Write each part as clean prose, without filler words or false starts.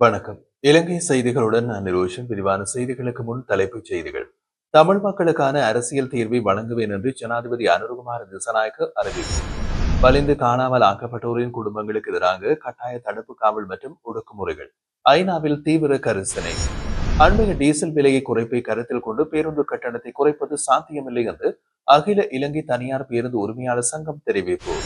வணக்கம். இலங்கை செய்திகளுடன் நான் நிரோஷன். விரிவான செய்திகளுக்கு முன் தலைப்புச் செய்திகள். தமிழ் மக்களுக்கான அரசியல் தீர்வை வழங்குவேன் என்று ஜனாதிபதி அனுரகுமார திசாநாயக்க அறிவிப்பு. வலிந்து காணாமல் ஆக்கப்பட்டோரின் குடும்பங்களுக்கு எதிராக கட்டாய தடுப்பு காவல் மற்றும் ஒடுக்குமுறைகள். ஐநாவில் தீவிர கரிசனை. அண்மைய டீசல் விலையை குறைப்பை கருத்தில் கொண்டு பேருந்து கட்டணத்தை குறைப்பது சாத்தியமில்லை என்று அகில இலங்கை தனியார் பேருந்து உரிமையாளர் சங்கம் தெரிவிப்பு.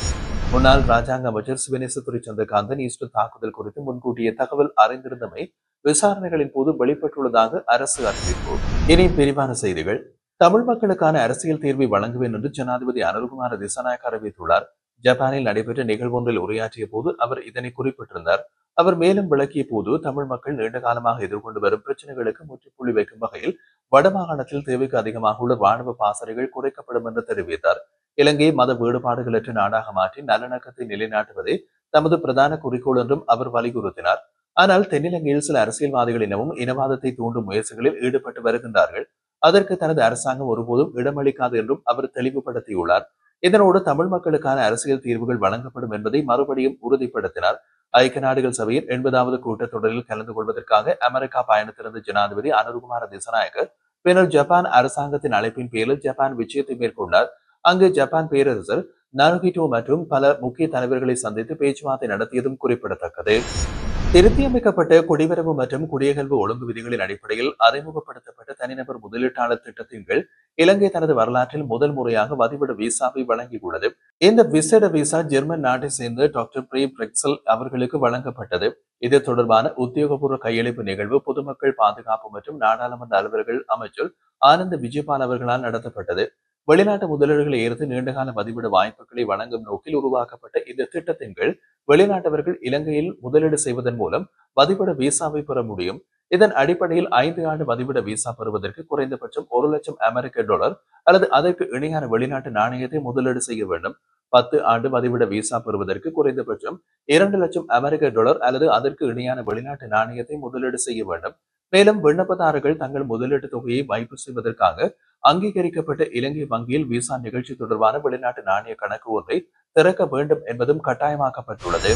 முன்னாள் ராஜாங்க அமைச்சர் சிவனேசதுரை சந்திரகாந்தன் ஈஸ்டர் தாக்குதல் குறித்து முன்கூட்டிய தகவல் அறிந்திருந்தமை விசாரணைகளின் போது வெளிப்பட்டுள்ளதாக அரசு அறிவிப்பு. இனி விரிவான செய்திகள். தமிழ் மக்களுக்கான அரசியல் தீர்வை வழங்குவேன் என்று ஜனாதிபதி அனுரகுமார திசாநாயக்க அறிவித்துள்ளார். ஜப்பானில் நடைபெற்ற நிகழ்வொன்றில் உரையாற்றிய போது அவர் இதனை குறிப்பிட்டிருந்தார். அவர் மேலும் விளக்கிய போது தமிழ் மக்கள் நீண்ட காலமாக எதிர்கொண்டு வரும் பிரச்சனைகளுக்கு முற்றுப்புள்ளி வைக்கும் வகையில் வடமாகாணத்தில் தேவைக்கு அதிகமாக உள்ள ராணுவ பாசறைகள் குறைக்கப்படும் என்று தெரிவித்தார். இலங்கையை மத வேறுபாடுகளற்ற நாடாக மாற்றி நல்லிணக்கத்தை நிலைநாட்டுவதே தமது பிரதான குறிக்கோள் என்றும் அவர் வலியுறுத்தினார். ஆனால் தென்னிலங்கையில் சில அரசியல்வாதிகள் இனமும் இனவாதத்தை தூண்டும் முயற்சிகளில் ஈடுபட்டு வருகின்றார்கள். அதற்கு தனது அரசாங்கம் ஒருபோதும் இடமளிக்காது என்றும் அவர் தெளிவுபடுத்தியுள்ளார். இதனோடு தமிழ் மக்களுக்கான அரசியல் தீர்வுகள் வழங்கப்படும் என்பதை மறுபடியும் உறுதிப்படுத்தினார். ஐக்கிய நாடுகள் சபையின் 80வது கூட்டத்தொடரில் கலந்து கொள்வதற்காக அமெரிக்கா பயணத்திருந்த ஜனாதிபதி அனுரகுமார திசாநாயக்க பின்னர் ஜப்பான் அரசாங்கத்தின் அழைப்பின் பேரில் ஜப்பான் விஜயத்தை மேற்கொண்டார். அங்கு ஜப்பான் பேரரசர் நருஹிட்டோ மற்றும் பல முக்கிய தலைவர்களை சந்தித்து பேச்சுவார்த்தை நடத்தியதும் குறிப்பிடத்தக்கது. திருத்தியமைக்கப்பட்ட குடிவரவு மற்றும் குடியகல்வு ஒழுங்கு விதிகளின் அடிப்படையில் அறிமுகப்படுத்தப்பட்ட தனிநபர் முதலீட்டாளர் திட்டத்தின் கீழ் இலங்கை தனது வரலாற்றில் முதல் முறையாக வதிவிட விசாவை வழங்கியுள்ளது. இந்த விசேட விசா ஜெர்மன் நாட்டை சேர்ந்த டாக்டர் பிரீ பிரெக்சல் அவர்களுக்கு வழங்கப்பட்டது. இது தொடர்பான உத்தியோகபூர்வ கையளிப்பு நிகழ்வு பொதுமக்கள் பாதுகாப்பு மற்றும் நாடாளுமன்ற அலுவலர்கள் அமைச்சர் ஆனந்த் விஜயபால் அவர்களால் நடத்தப்பட்டது. வெளிநாட்டு முதலீடுகளை ஈர்த்து நீண்டகால வதிவிட வாய்ப்புகளை வழங்கும் நோக்கில் உருவாக்கப்பட்ட இந்த திட்டத்தின் கீழ் வெளிநாட்டவர்கள் இலங்கையில் முதலீடு செய்வதன் மூலம் வதிவிட விசாவை பெற முடியும். இதன் அடிப்படையில் 5 ஆண்டு வதிவிட விசா பெறுவதற்கு குறைந்தபட்சம் $1,00,000 அல்லது அதற்கு இணையான வெளிநாட்டு நாணயத்தை முதலீடு செய்ய வேண்டும். 10 ஆண்டு வதிவிட விசா பெறுவதற்கு குறைந்தபட்சம் $2,00,000 அல்லது அதற்கு இணையான வெளிநாட்டு நாணயத்தை முதலீடு செய்ய வேண்டும். மேலும் விண்ணப்பதாரர்கள் தங்கள் முதலீட்டு தொகையை வைப்பு செய்வதற்காக அங்கீகரிக்கப்பட்ட இலங்கை வங்கியில் விசா நிகழ்ச்சி தொடர்பான வெளிநாட்டு நாணய கணக்கு ஒன்றை திறக்க வேண்டும் என்பதும் கட்டாயமாக்கப்பட்டுள்ளது.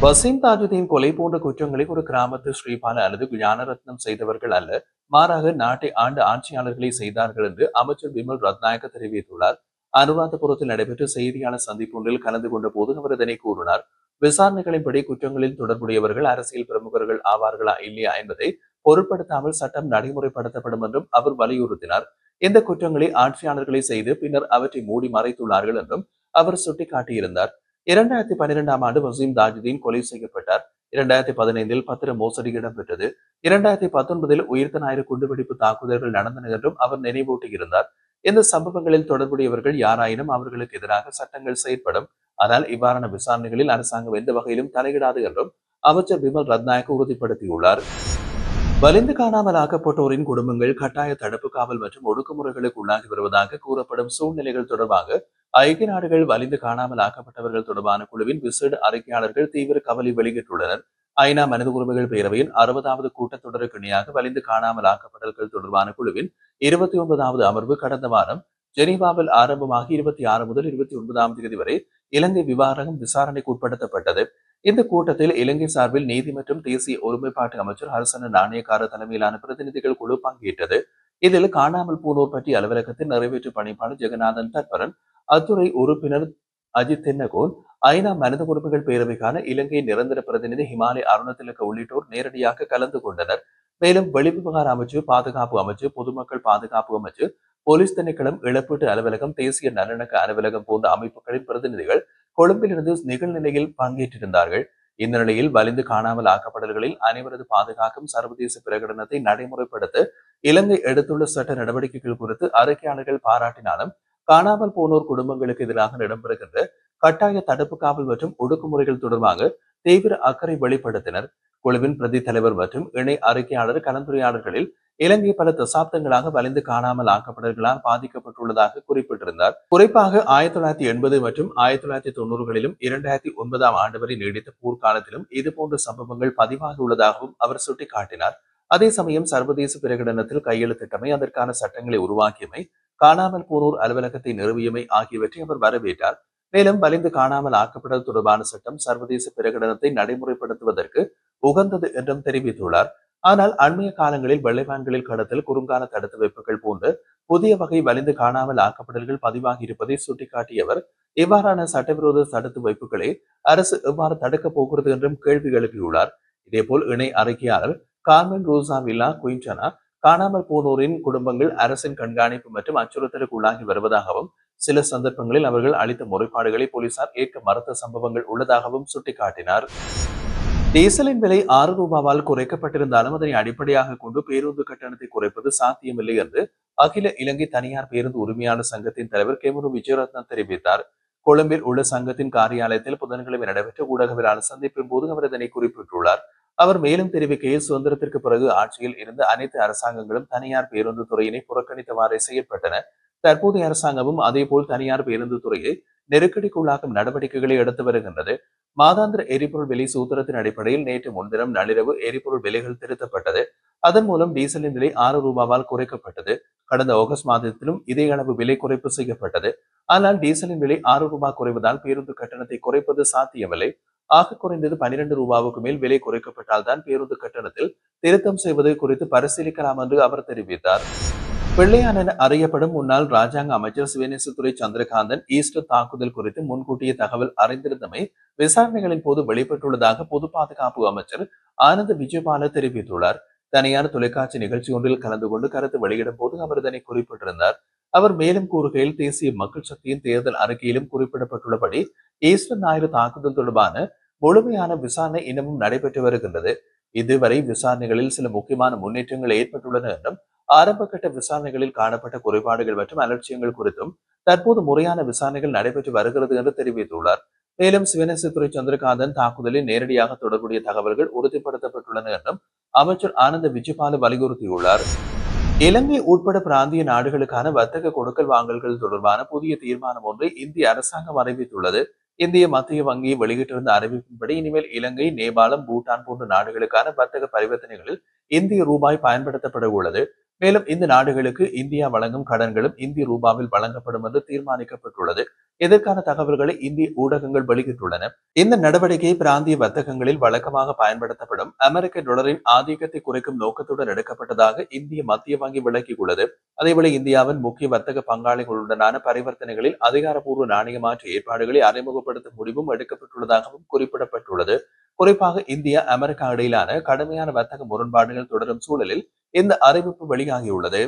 வசீம் தாஜுதீன் கொலை போன்ற குற்றங்களை ஒரு கிராமத்து ஸ்ரீபால அல்லது ஞானரத்னம் செய்தவர்கள் அல்ல, மாறாக நாட்டை ஆண்ட ஆட்சியாளர்களை செய்தார்கள் என்று அமைச்சர் விமல் ரத்நாயக்க தெரிவித்துள்ளார். அனுராதபுரத்தில் நடைபெற்ற செய்தியாளர் சந்திப்பு ஒன்றில் கலந்து கொண்ட போது அவர் இதனை கூறினார். விசாரணைகளின்படி குற்றங்களில் தொடர்புடையவர்கள் அரசியல் பிரமுகர்கள் ஆவார்களா இல்லையா என்பதை பொருட்படுத்தாமல் சட்டம் நடைமுறைப்படுத்தப்படும் என்றும் அவர் வலியுறுத்தினார். இந்த குற்றங்களை ஆட்சியாளர்களை செய்து பின்னர் அவற்றை மூடி மறைத்துள்ளார்கள் என்றும் அவர் சுட்டிக்காட்டியிருந்தார். 2012ஆம் ஆண்டு வசீம் தாஜுதீன் கொலை செய்யப்பட்டார். 2015இல் பத்திர மோசடி இடம்பெற்றது. 2019இல் உயிர்த்த ஞாயிறு குண்டுவெடிப்பு தாக்குதல்கள் நடந்தன என்றும் அவர் நினைவூட்டியிருந்தார். இந்த சம்பவங்களில் தொடர்புடையவர்கள் யாராயினும் அவர்களுக்கு எதிராக சட்டங்கள் செயற்படும். ஆனால் இவ்வாறான விசாரணைகளில் அரசாங்கம் எந்த வகையிலும் தலையிடாது என்றும் அமைச்சர் விமல் ரத்நாயக்க உறுதிப்படுத்தியுள்ளார். வலிந்து காணாமல் ஆக்கப்பட்டோரின் குடும்பங்கள் கட்டாய தடுப்பு காவல் மற்றும் ஒடுக்குமுறைகளுக்கு உள்ளாகி வருவதாக கூறப்படும் சூழ்நிலைகள் தொடர்பாக ஐக்கிய நாடுகள் வலிந்து காணாமல் ஆக்கப்பட்டவர்கள் தொடர்பான குழுவின் விசேட அறிக்கையாளர்கள் தீவிர கவலை வெளியிட்டுள்ளனர். ஐநா மனித உரிமைகள் பேரவையின் 60வது கூட்டத்தொடருக்கு இணையாக வலிந்து காணாமல் ஆக்கப்பட்டவர்கள் தொடர்பான குழுவின் 29வது அமர்வு கடந்த வாரம் ஜெனீவாவில் ஆரம்பமாகி 26 முதல் 29ஆம் தேதி வரை இலங்கை விவகாரம் விசாரணைக்கு உட்படுத்தப்பட்டது. இந்த கூட்டத்தில் இலங்கை சார்பில் நீதி மற்றும் தேசிய ஒருமைப்பாட்டு அமைச்சர் ஹர்சன நாணயக்கார தலைமையிலான பிரதிநிதிகள் குழு பங்கேற்றது. இதில் காணாமல் போனோர் பற்றிய அலுவலகத்தின் நிறைவேற்று பணிப்பாளர் ஜெகநாதன் தற்பரன், அத்துறை உறுப்பினர் அஜித் தென்னகோன், ஐநா மனித உரிமைகள் பேரவைக்கான இலங்கை நிரந்தர பிரதிநிதி ஹிமாலய அருணதிலக உள்ளிட்டோர் நேரடியாக கலந்து கொண்டனர். மேலும் வெளிவிவகார அமைச்சு, பாதுகாப்பு அமைச்சு, பொதுமக்கள் பாதுகாப்பு அமைச்சு, போலீஸ் திணைக்களம், இழப்பீட்டு அலுவலகம், தேசிய நல்லிணக்க அலுவலகம் போன்ற அமைப்புகளின் பிரதிநிதிகள் கொழும்பிலிருந்து நிகழ்நிலையில் பங்கேற்றிருந்தார்கள். இந்த நிலையில் வலிந்து காணாமல் ஆக்கப்படல்களில் அனைவரது பாதுகாக்கும் சர்வதேச பிரகடனத்தை நடைமுறைப்படுத்த இலங்கை எடுத்துள்ள சட்ட நடவடிக்கைகள் குறித்து அறிக்கையாளர்கள் பாராட்டினாலும் காணாமல் போனோர் குடும்பங்களுக்கு எதிராக இடம்பெறுகின்ற கட்டாய தடுப்பு காவல் மற்றும் ஒடுக்குமுறைகள் தொடர்பாக தீவிர அக்கறை வெளிப்படுத்தினர். குழுவின் பிரதி தலைவர் மற்றும் இணை அறிக்கையாளர் கலந்துரையாடல்களில் இலங்கை பல தசாப்தங்களாக வலிந்து காணாமல் ஆக்கப்பட்டவர்களால் பாதிக்கப்பட்டுள்ளதாக குறிப்பிட்டிருந்தார். குறிப்பாக 1980 மற்றும் 1990களிலும் 2009ஆம் ஆண்டு வரை நீடித்த போர்க்காலத்திலும் இதுபோன்ற சம்பவங்கள் பதிவாகியுள்ளதாகவும் அவர் சுட்டிக்காட்டினார். அதே சமயம் சர்வதேச பிரகடனத்தில் கையெழுத்திட்டமை, அதற்கான சட்டங்களை உருவாக்கியமை, காணாமல் போனோர் அலுவலகத்தை நிறுவியமை ஆகியவற்றை அவர் வரவேற்றார். மேலும் வலிந்து காணாமல் ஆக்கப்பட்டது தொடர்பான சட்டம் சர்வதேச பிரகடனத்தை நடைமுறைப்படுத்துவதற்கு உகந்தது என்றும் தெரிவித்துள்ளார். ஆனால் அண்மைய காலங்களில் வெள்ளைவான்களில் கடத்தல், குறுங்கால தடுத்து வைப்புகள் போன்று புதிய வகை வலிந்து காணாமல் ஆக்கப்படல்கள் பதிவாகி இருப்பதை சுட்டிக்காட்டிய அவர், இவ்வாறான சட்டவிரோத தடுத்து வைப்புகளை அரசு எவ்வாறு தடுக்கப் போகிறது என்றும் கேள்வி எழுப்பியுள்ளார். இதேபோல் இணை அறிக்கையாளர் கார்மென் ரோசா வில்லா குயின்டனா காணாமல் போனோரின் குடும்பங்கள் அரசின் கண்காணிப்பு மற்றும் அச்சுறுத்தலுக்கு உள்ளாகி வருவதாகவும், சில சந்தர்ப்பங்களில் அவர்கள் அளித்த முறைப்பாடுகளை போலீசார் ஏற்க மறுத்த சம்பவங்கள் உள்ளதாகவும் சுட்டிக்காட்டினார். டீசலின் விலை ரூபாவால் குறைக்கப்பட்டிருந்தாலும் அதனை அடிப்படையாக கொண்டு பேருந்து கட்டணத்தை குறைப்பது சாத்தியமில்லை என்று அகில இலங்கை தனியார் பேருந்து உரிமையாளர் சங்கத்தின் தலைவர் கெமுரு விஜயரத்ன தெரிவித்தார். கொழும்பில் உள்ள சங்கத்தின் காரியாலயத்தில் புதன்கிழமை நடைபெற்ற ஊடகவியலாளர் சந்திப்பின் போது அவர் இதனை குறிப்பிட்டுள்ளார். அவர் மேலும் தெரிவிக்கையில், சுதந்திரத்திற்கு பிறகு ஆட்சியில் இருந்த அனைத்து அரசாங்கங்களும் தனியார் பேருந்து துறையினை புறக்கணித்தவாறே செயற்பட்டன. தற்போதைய அரசாங்கமும் அதேபோல் தனியார் பேருந்து துறையை நெருக்கடிக்குள்ளாக்கும் நடவடிக்கைகளை எடுத்து வருகின்றது. மாதாந்திர எரிபொருள் விலை சூத்திரத்தின் அடிப்படையில் நேற்று முன்தினம் நள்ளிரவு எரிபொருள் விலைகள் திருத்தப்பட்டது. அதன் மூலம் டீசலின் விலை ரூபாவால் குறைக்கப்பட்டது. கடந்த ஆகஸ்ட் மாதத்திலும் இதே அளவு விலை குறைப்பு செய்யப்பட்டது. ஆனால் டீசலின் விலை ரூபாய் குறைவதால் பேருந்து கட்டணத்தை குறைப்பது சாத்தியமில்லை. ஆக குறைந்தது 12 ரூபாவுக்கு மேல் விலை குறைக்கப்பட்டால் தான் பேருந்து கட்டணத்தில் திருத்தம் செய்வது குறித்து பரிசீலிக்கலாம் என்று அவர் தெரிவித்தார். பிள்ளையான் என அறியப்படும் முன்னாள் ராஜாங்க அமைச்சர் சிவனேசத்துறை சந்திரகாந்தன் ஈஸ்டர் தாக்குதல் குறித்து முன்கூட்டிய தகவல் அறிந்திருந்தமை விசாரணைகளின் போது வெளிப்பட்டுள்ளதாக பொது பாதுகாப்பு அமைச்சர் ஆனந்த் விஜயபால தெரிவித்துள்ளார். தனியார் தொலைக்காட்சி நிகழ்ச்சி ஒன்றில் கலந்து கொண்டு கருத்து வெளியிடும் போது அவர் இதனை குறிப்பிட்டிருந்தார். அவர் மேலும் கூறுகையில், தேசிய மக்கள் சக்தியின் தேர்தல் அறிக்கையிலும் குறிப்பிடப்பட்டுள்ளபடி ஈஸ்டர் ஞாயிறு தாக்குதல் தொடர்பான முழுமையான விசாரணை இன்னமும் நடைபெற்று வருகின்றது. இதுவரை விசாரணைகளில் சில முக்கியமான முன்னேற்றங்கள் ஏற்பட்டுள்ளன என்றும், ஆரம்ப கட்ட விசாரணைகளில் காணப்பட்ட குறைபாடுகள் மற்றும் அலட்சியங்கள் குறித்தும் தற்போது முறையான விசாரணைகள் நடைபெற்று வருகிறது என்று தெரிவித்துள்ளார். மேலும் சிவனேசத்துறை சந்திரகாந்தன் தாக்குதலில் நேரடியாக தொடர்புடைய தகவல்கள் உறுதிப்படுத்தப்பட்டுள்ளன என்றும் அமைச்சர் ஆனந்த விஜயபால வலியுறுத்தியுள்ளார். இலங்கை உட்பட பிராந்திய நாடுகளுக்கான வர்த்தக கொடுக்கல் வாங்கல்கள் தொடர்பான புதிய தீர்மானம் ஒன்றை இந்திய அரசாங்கம் அறிவித்துள்ளது. இந்திய மத்திய வங்கி வெளியிட்டிருந்த அறிவிப்பின்படி இனிமேல் இலங்கை, நேபாளம், பூட்டான் போன்ற நாடுகளுக்கான வர்த்தக பரிவர்த்தனைகளில் இந்திய ரூபாய் பயன்படுத்தப்பட உள்ளது. மேலும் இந்த நாடுகளுக்கு இந்தியா வழங்கும் கடன்களும் இந்திய ரூபாவில் வழங்கப்படும் என்று தீர்மானிக்கப்பட்டுள்ளது. இதற்கான தகவல்களை இந்திய ஊடகங்கள் வெளியிட்டுள்ளன. இந்த நடவடிக்கை பிராந்திய வர்த்தகங்களில் வழக்கமாக பயன்படுத்தப்படும் அமெரிக்க டாலரின் ஆதிக்கத்தை குறைக்கும் நோக்கத்துடன் எடுக்கப்பட்டதாக இந்திய மத்திய வங்கி விளக்கியுள்ளது. அதேபோல இந்தியாவின் முக்கிய வர்த்தக பங்காளிகளுடனான பரிவர்த்தனைகளில் அதிகாரப்பூர்வ நாணய மாற்று ஏற்பாடுகளை அறிமுகப்படுத்தும் முடிவும் எடுக்கப்பட்டுள்ளதாகவும் குறிப்பிடப்பட்டுள்ளது. குறிப்பாக இந்தியா, அமெரிக்கா இடையிலான கடுமையான வர்த்தக முரண்பாடுகள் தொடரும் சூழலில் இந்த அறிவிப்பு வெளியாகியுள்ளது.